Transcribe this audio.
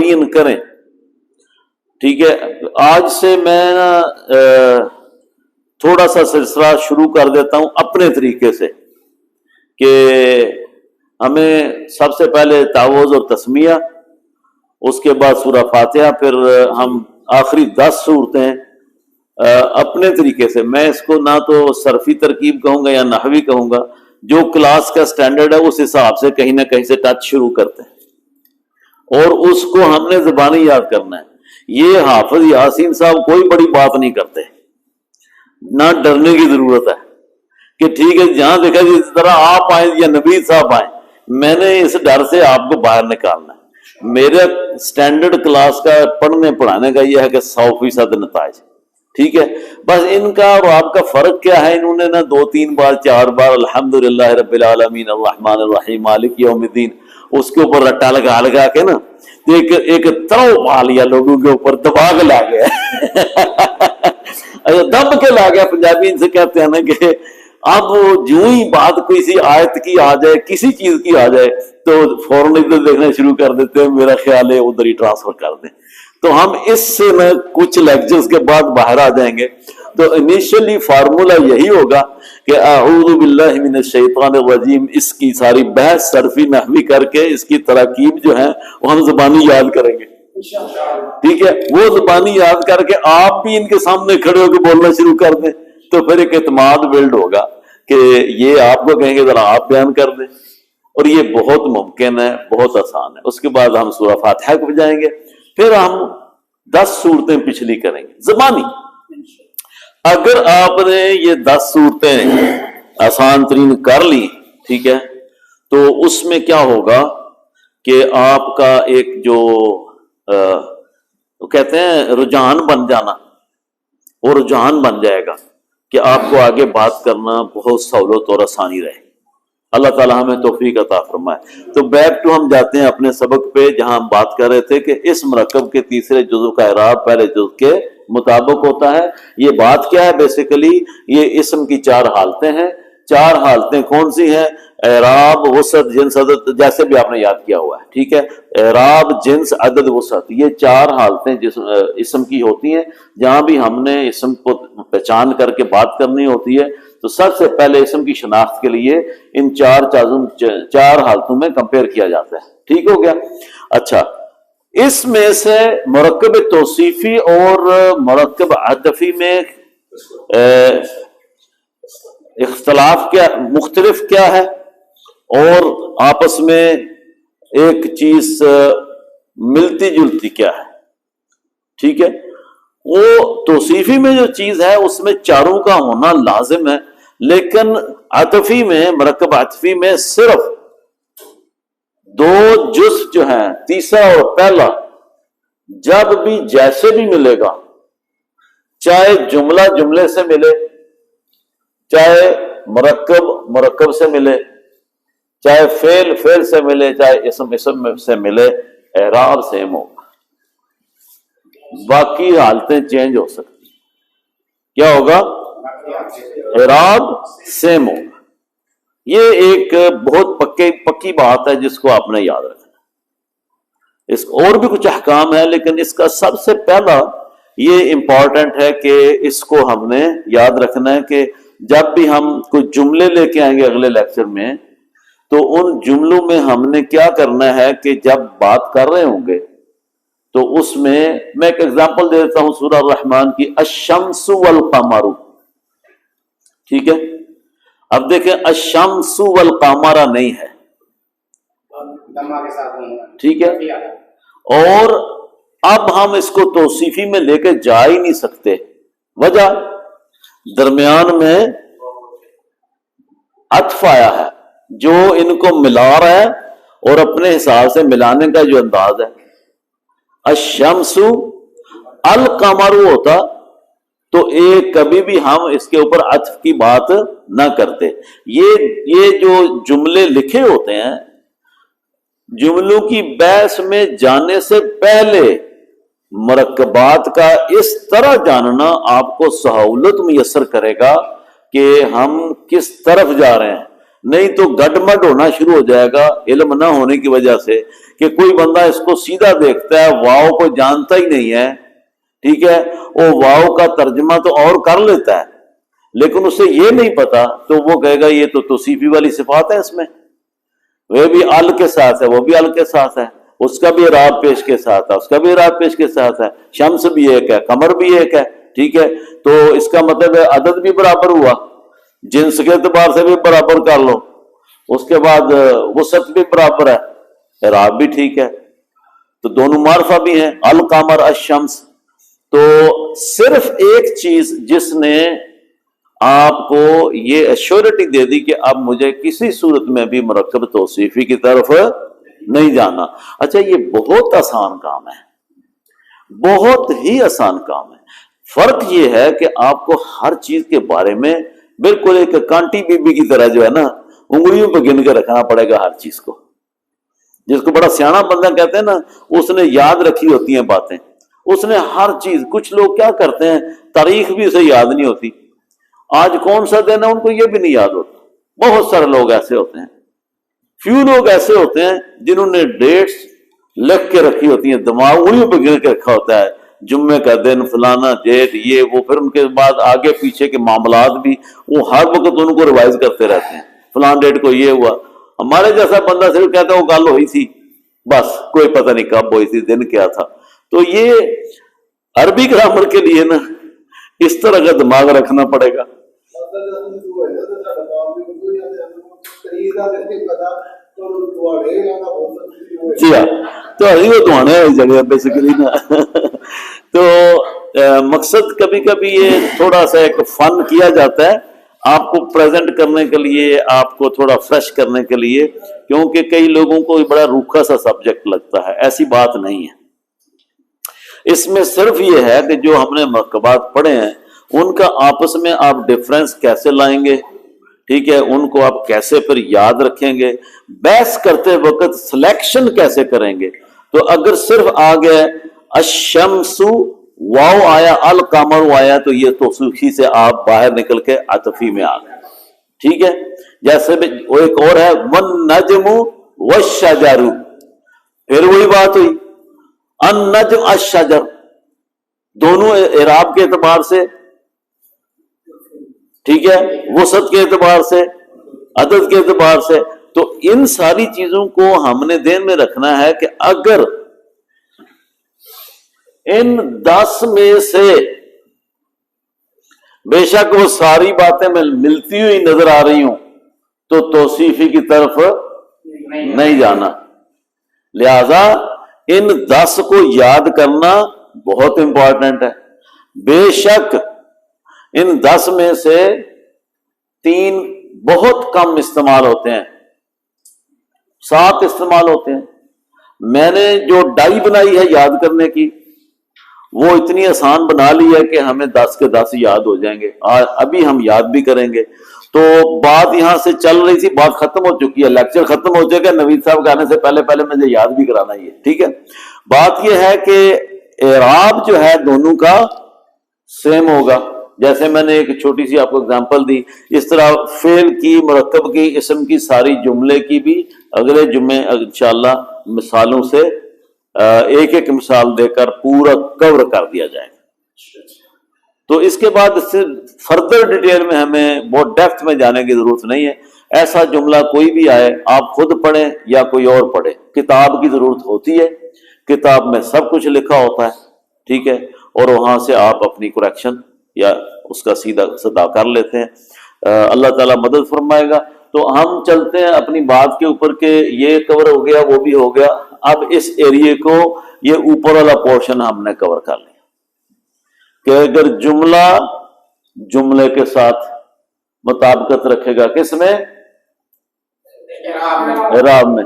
تعین کریں. ٹھیک ہے, آج سے میں تھوڑا سا سلسلہ شروع کر دیتا ہوں اپنے طریقے سے, کہ ہمیں سب سے پہلے تعوذ اور تسمیہ, اس کے بعد سورہ فاتحہ, پھر ہم آخری 10 صورتیں اپنے طریقے سے. میں اس کو نہ تو صرفی ترکیب کہوں گا یا نحوی کہوں گا, جو کلاس کا سٹینڈرڈ ہے اس حساب سے کہیں نہ کہیں سے ٹچ شروع کرتے ہیں, اور اس کو ہم نے زبانی یاد کرنا ہے. یہ حافظ یاسین صاحب کوئی بڑی بات نہیں کرتے, نہ ڈرنے کی ضرورت ہے کہ ٹھیک ہے جہاں دیکھا جس طرح آپ آئیں یا نبید صاحب آئیں, میں نے اس ڈر سے آپ کو باہر نکالنا ہے. میرے سٹینڈرڈ کلاس کا پڑھنے پڑھانے کا یہ ہے کہ 100% نتائج. ٹھیک ہے, بس ان کا اور آپ کا فرق کیا ہے, انہوں نے نا 2-3 بار 4 بار الحمدللہ رب العالمین الرحمن الرحیم مالک یوم الدین اس کے اوپر رٹا لگا لگا کے نا ایک ترو پا لیا لوگوں کے اوپر, دبا کے لا گیا دب کے لا گیا. پنجابی ان سے کہتے ہیں نا کہ اب جو ہی بات کسی آیت کی آ جائے, کسی چیز کی آ جائے, تو فوراً ادھر دیکھنا شروع کر دیتے ہیں, میرا خیال ہے ادھر ہی ٹرانسفر کر دیں. تو ہم اس سے نا کچھ لیکچرز کے بعد باہر آ جائیں گے. تو انیشلی فارمولا یہی ہوگا کہ اعوذ باللہ من الشیطان الرجیم, اس کی ساری بحث صرفی نحوی کر کے اس کی تراکیب جو ہیں وہ ہم زبانی یاد کریں گے. ٹھیک ہے, وہ زبانی یاد کر کے آپ بھی ان کے سامنے کھڑے ہو کے بولنا شروع کر دیں, تو پھر ایک اعتماد بلڈ ہوگا کہ یہ آپ کو کہیں گے ذرا آپ بیان کر دیں, اور یہ بہت ممکن ہے, بہت آسان ہے. اس کے بعد ہم سورہ فاتحہ کو جائیں گے, پھر ہم 10 صورتیں پچھلی کریں گے زبانی. اگر آپ نے یہ 10 صورتیں آسان ترین کر لی, ٹھیک ہے, تو اس میں کیا ہوگا کہ آپ کا ایک جو کہتے ہیں رجحان بن جانا, وہ رجحان بن جائے گا کہ آپ کو آگے بات کرنا بہت سہولت اور آسانی رہے. اللہ تعالیٰ ہمیں توفیق عطا فرمائے. تو بیک ٹو ہم جاتے ہیں اپنے سبق پہ, جہاں ہم بات کر رہے تھے کہ اس مرکب کے تیسرے جزو کا اعراب پہلے جزو کے مطابق ہوتا ہے. یہ بات کیا ہے بیسیکلی, یہ اسم کی 4 حالتیں ہیں. 4 حالتیں کون سی ہیں؟ اعراب, وسعت, جنس, عدد, جیسے بھی آپ نے یاد کیا ہوا ہے. ٹھیک ہے, اعراب, جنس, عدد, وسعت, یہ 4 حالتیں جس اسم کی ہوتی ہیں. جہاں بھی ہم نے اسم کو پہچان کر کے بات کرنی ہوتی ہے, تو سب سے پہلے اسم کی شناخت کے لیے ان 4 حالتوں میں کمپیئر کیا جاتا ہے. ٹھیک ہو گیا. اچھا, اس میں سے مرکب توصیفی اور مرکب عطفی میں اختلاف کیا, مختلف کیا ہے, اور آپس میں ایک چیز ملتی جلتی کیا ہے. ٹھیک ہے, وہ توصیفی میں جو چیز ہے اس میں 4 کا ہونا لازم ہے, لیکن عطفی میں, مرکب عطفی میں صرف 2 جز جو ہیں, تیسرا اور پہلا, جب بھی جیسے بھی ملے گا, چاہے جملہ جملے سے ملے, چاہے مرکب مرکب سے ملے, چاہے فعل فعل سے ملے, چاہے اسم اسم سے ملے, اعراب سیم ہوگا. باقی حالتیں چینج ہو سکتی. کیا ہوگا؟ اعراب سیم ہوگا. یہ ایک بہت پکی بات ہے جس کو آپ نے یاد رکھنا. اس اور بھی کچھ احکام ہے, لیکن اس کا سب سے پہلا یہ امپورٹنٹ ہے کہ اس کو ہم نے یاد رکھنا ہے کہ جب بھی ہم کوئی جملے لے کے آئیں گے اگلے لیکچر میں, تو ان جملوں میں ہم نے کیا کرنا ہے کہ جب بات کر رہے ہوں گے تو اس میں ایک ایگزامپل دے دیتا ہوں سورہ الرحمن کی, الشمس والقمر. ٹھیک ہے, اب دیکھیں الشمس والقمر نہیں ہے, ٹھیک ہے, اور اب ہم اس کو توصیفی میں لے کے جا ہی نہیں سکتے. وجہ, درمیان میں عطف آیا ہے جو ان کو ملا رہا ہے, اور اپنے حساب سے ملانے کا جو انداز ہے. الشمس القمر ہوتا تو ایک کبھی بھی ہم اس کے اوپر عطف کی بات نہ کرتے. یہ جو جملے لکھے ہوتے ہیں, جملوں کی بحث میں جانے سے پہلے مرکبات کا اس طرح جاننا آپ کو سہولت میسر کرے گا کہ ہم کس طرف جا رہے ہیں. نہیں تو گڈمڈ ہونا شروع ہو جائے گا علم نہ ہونے کی وجہ سے، کہ کوئی بندہ اس کو سیدھا دیکھتا ہے، واؤ کو جانتا ہی نہیں ہے، ٹھیک ہے، وہ واؤ کا ترجمہ تو اور کر لیتا ہے لیکن اسے یہ نہیں پتا، تو وہ کہے گا یہ تو توصیفی والی صفات ہے، اس میں وہ بھی ال کے ساتھ ہے، وہ بھی ال کے ساتھ ہے، اس کا بھی اعراب پیش کے ساتھ ہے، اس کا بھی اعراب پیش کے ساتھ ہے، شمس بھی ایک ہے، قمر بھی ایک ہے، ٹھیک ہے، تو اس کا مطلب ہے عدد بھی برابر ہوا، جنس کے اعتبار سے بھی برابر کر لو، اس کے بعد وسعت بھی برابر ہے، اعراب بھی ٹھیک ہے، تو دونوں معرفہ بھی ہیں، القمر الشمس۔ تو صرف ایک چیز جس نے آپ کو یہ ایشورٹی دے دی کہ اب مجھے کسی صورت میں بھی مرکب توصیفی کی طرف نہیں جانا۔ اچھا، یہ بہت آسان کام ہے، بہت ہی آسان کام ہے۔ فرق یہ ہے کہ آپ کو ہر چیز کے بارے میں بالکل ایک کانٹی بی بی کی طرح جو ہے نا انگلیوں پہ گن کے رکھنا پڑے گا ہر چیز کو۔ جس کو بڑا سیاںا بندہ کہتے ہیں نا، اس نے یاد رکھی ہوتی ہیں باتیں، اس نے ہر چیز۔ کچھ لوگ کیا کرتے ہیں، تاریخ بھی اسے یاد نہیں ہوتی، آج کون سا دن ہے ان کو یہ بھی نہیں یاد ہوتا۔ بہت سارے لوگ ایسے ہوتے ہیں، فیو لوگ ایسے ہوتے ہیں جنہوں نے ڈیٹس لکھ کے رکھی ہوتی ہیں، دماغ انہیں پہ گر کے رکھا ہوتا ہے، جمعے کا دن، فلانا ڈیٹ، یہ وہ، پھر ان کے بعد آگے پیچھے کے معاملات بھی وہ ہر وقت ان کو ریوائز کرتے رہتے ہیں، فلان ڈیٹ کو یہ ہوا۔ ہمارے جیسا بندہ صرف کہتا ہے وہ گل ہوئی تھی، بس کوئی پتہ نہیں کب ہوئی تھی، دن کیا تھا۔ تو یہ عربی گرامر کے لیے نا اس طرح کا دماغ رکھنا پڑے گا۔ جی ہاں، تو وہ دعانے والی جگہ بیسیکلی نا۔ تو مقصد کبھی کبھی یہ تھوڑا سا ایک فن کیا جاتا ہے آپ کو پریزنٹ کرنے کے لیے، آپ کو تھوڑا فریش کرنے کے لیے، کیونکہ کئی لوگوں کو بڑا روکھا سا سبجیکٹ لگتا ہے۔ ایسی بات نہیں ہے، اس میں صرف یہ ہے کہ جو ہم نے مرکبات پڑھے ہیں ان کا آپس میں آپ ڈفرنس کیسے لائیں گے، ٹھیک ہے، ان کو آپ کیسے پھر یاد رکھیں گے، بحث کرتے وقت سلیکشن کیسے کریں گے۔ تو اگر صرف آ گئے الشمس واو آیا، القمر آیا، تو یہ توصیفی سے آپ باہر نکل کے عطفی میں آ گئے، ٹھیک ہے۔ جیسے ایک اور ہے والنجم والشجر، پھر وہی بات ہوئی، النجم الشجر، دونوں اعراب کے اعتبار سے، ٹھیک ہے، وسعت کے اعتبار سے، عدد کے اعتبار سے۔ تو ان ساری چیزوں کو ہم نے ذہن میں رکھنا ہے کہ اگر ان 10 میں سے بے شک وہ ساری باتیں ملتی ہوئی نظر آ رہی ہوں تو توصیفی کی طرف نہیں جانا، لہذا ان 10 کو یاد کرنا بہت امپورٹنٹ ہے۔ بے شک ان 10 میں سے 3 بہت کم استعمال ہوتے ہیں، 7 استعمال ہوتے ہیں۔ میں نے جو ڈائی بنائی ہے یاد کرنے کی، وہ اتنی آسان بنا لی ہے کہ ہمیں 10 کے 10 یاد ہو جائیں گے، اور ابھی ہم یاد بھی کریں گے۔ تو بات یہاں سے چل رہی تھی، بات ختم ہو چکی ہے، لیکچر ختم ہو جائے گا، نوید صاحب کے آنے سے پہلے مجھے یاد بھی کرانا ہی ہے، ٹھیک ہے۔ بات یہ ہے کہ اعراب جو ہے دونوں کا سیم ہوگا۔ جیسے میں نے ایک چھوٹی سی آپ کو اگزامپل دی، اس طرح فعل کی، مرکب کی، اسم کی، ساری جملے کی بھی اگلے جمعے انشاءاللہ مثالوں سے ایک ایک مثال دے کر پورا کور کر دیا جائے گا۔ تو اس کے بعد فردر ڈیٹیل میں ہمیں بہت ڈیپتھ میں جانے کی ضرورت نہیں ہے۔ ایسا جملہ کوئی بھی آئے، آپ خود پڑھیں یا کوئی اور پڑھے، کتاب کی ضرورت ہوتی ہے، کتاب میں سب کچھ لکھا ہوتا ہے، ٹھیک ہے، اور وہاں سے آپ اپنی کریکشن یا اس کا سیدھا صدا کر لیتے ہیں۔ اللہ تعالیٰ مدد فرمائے گا۔ تو ہم چلتے ہیں اپنی بات کے اوپر کہ یہ کور ہو گیا، وہ بھی ہو گیا، اب اس ایریے کو، یہ اوپر والا پورشن ہم نے کور کر لیا کہ اگر جملہ جملے کے ساتھ مطابقت رکھے گا، کس میں؟ اعراب میں۔